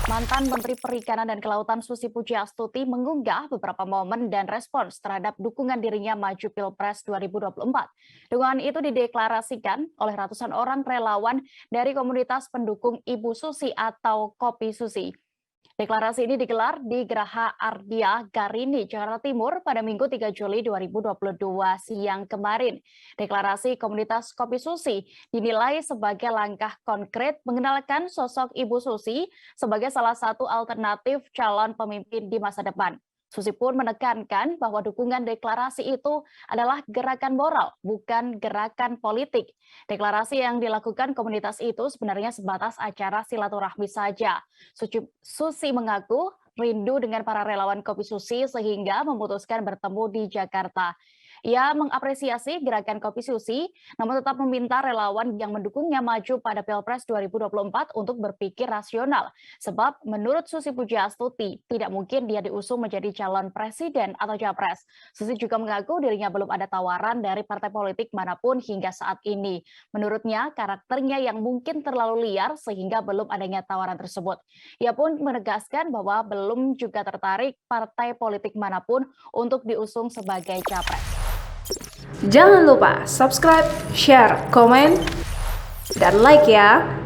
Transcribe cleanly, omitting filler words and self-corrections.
Mantan Menteri Perikanan dan Kelautan Susi Pujiastuti mengunggah beberapa momen dan respons terhadap dukungan dirinya maju Pilpres 2024. Dukungan itu dideklarasikan oleh ratusan orang relawan dari komunitas pendukung Ibu Susi atau Kopi Susi. Deklarasi ini digelar di Geraha Ardia Garini, Jakarta Timur pada Minggu 3 Juli 2022 siang kemarin. Deklarasi komunitas Kopi Susi dinilai sebagai langkah konkret mengenalkan sosok Ibu Susi sebagai salah satu alternatif calon pemimpin di masa depan. Susi pun menekankan bahwa dukungan deklarasi itu adalah gerakan moral, bukan gerakan politik. Deklarasi yang dilakukan komunitas itu sebenarnya sebatas acara silaturahmi saja. Susi mengaku rindu dengan para relawan Kopi Susi sehingga memutuskan bertemu di Jakarta. Ia mengapresiasi gerakan Kopi Susi, namun tetap meminta relawan yang mendukungnya maju pada Pilpres 2024 untuk berpikir rasional. Sebab menurut Susi Pujiastuti, tidak mungkin dia diusung menjadi calon presiden atau capres. Susi juga mengaku dirinya belum ada tawaran dari partai politik manapun hingga saat ini. Menurutnya, karakternya yang mungkin terlalu liar sehingga belum adanya tawaran tersebut. Ia pun menegaskan bahwa belum juga tertarik partai politik manapun untuk diusung sebagai capres. Jangan lupa subscribe, share, komen, dan like ya.